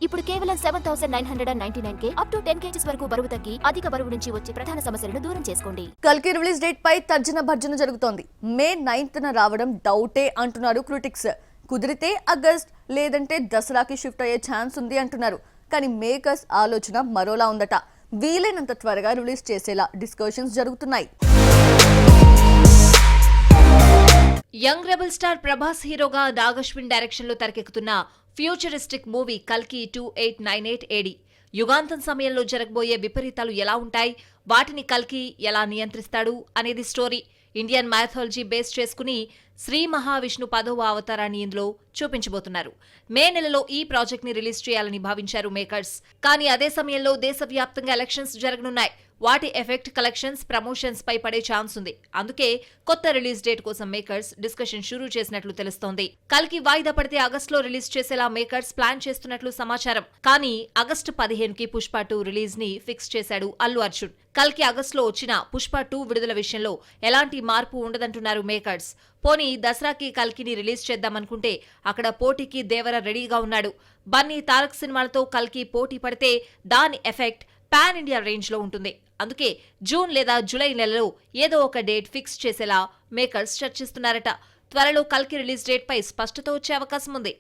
ఇప్పుడు కేవలం 7,999 up to 10 kgs వరకు బరువు తగ్గి అధిక బరువు నుంచి వచ్చే ప్రధాన సమస్యలను దూరం చేసుకోండి. కల్కి రిలీజ్ డేట్ పై తర్జన భర్జన జరుగుతోంది. మే 9న రావడం డౌటే అంటున్నారు క్రిటిక్స్. కుదిరితే ఆగస్ట్ లేదంటే దసరాకి షిఫ్ట్ అయ్యే ఛాన్స్ ఉంది అంటున్నారు. కానీ మేకర్స్ ఆలోచన మరోలా ఉందట. వీలైనంత త్వరగా రిలీజ్ చేసేలా డిస్కషన్స్ జరుగుతున్నాయి. యంగ్ రెబల్ స్టార్ ప్రభాస్ హీరోగా నాగశ్విన్ డైరెక్షన్ లో తెరకెక్కుతున్న ఫ్యూచరిస్టిక్ మూవీ కల్కి 2898 AD. యుగాంతం సమయంలో జరగబోయే విపరీతాలు ఎలా ఉంటాయి, వాటిని కల్కి ఎలా నియంత్రిస్తాడు అనేది స్టోరీ. ఇండియన్ మైథాలజీ బేస్ చేసుకుని శ్రీ మహావిష్ణు 10వ అవతారాన్ని ఇందులో చూపించబోతున్నారు. మే నెలలో ఈ ప్రాజెక్ట్ ని రిలీజ్ చేయాలని భావించారు మేకర్స్. కానీ అదే సమయంలో దేశవ్యాప్తంగా ఎలక్షన్స్ జరగనున్నాయి. వాటి ఎఫెక్ట్ కలెక్షన్స్, ప్రమోషన్స్ పై పడే ఛాన్స్ ఉంది. అందుకే కొత్త రిలీజ్ డేట్ కోసం మేకర్స్ డిస్కషన్ షురూ చేసినట్లు తెలుస్తోంది. కల్కి వాయిదా పడితే ఆగస్టులో రిలీజ్ చేసేలా మేకర్స్ ప్లాన్ చేస్తున్నట్లు సమాచారం. కానీ ఆగస్టు 15కి పుష్ప 2 రిలీజ్ ని ఫిక్స్ చేశాడు అల్లు అర్జున్. కల్కి ఆగస్టులో వచ్చిన పుష్ప 2 విడుదల విషయంలో ఎలాంటి మార్పు ఉండదంటున్నారు మేకర్స్. పోనీ దసరాకి కల్కిని రిలీజ్ చేద్దామనుకుంటే అక్కడ పోటీకి దేవర రెడీగా ఉన్నాడు. బన్నీ, తారక్ సినిమాలతో కల్కి పోటీ పడితే దాని ఎఫెక్ట్ పాన్ ఇండియా రేంజ్ లో ఉంటుంది. అందుకే జూన్ లేదా జూలై నెలలో ఏదో ఒక డేట్ ఫిక్స్ చేసేలా మేకర్స్ చర్చిస్తున్నారట. త్వరలో కల్కి రిలీజ్ డేట్ పై స్పష్టత వచ్చే అవకాశం ఉంది.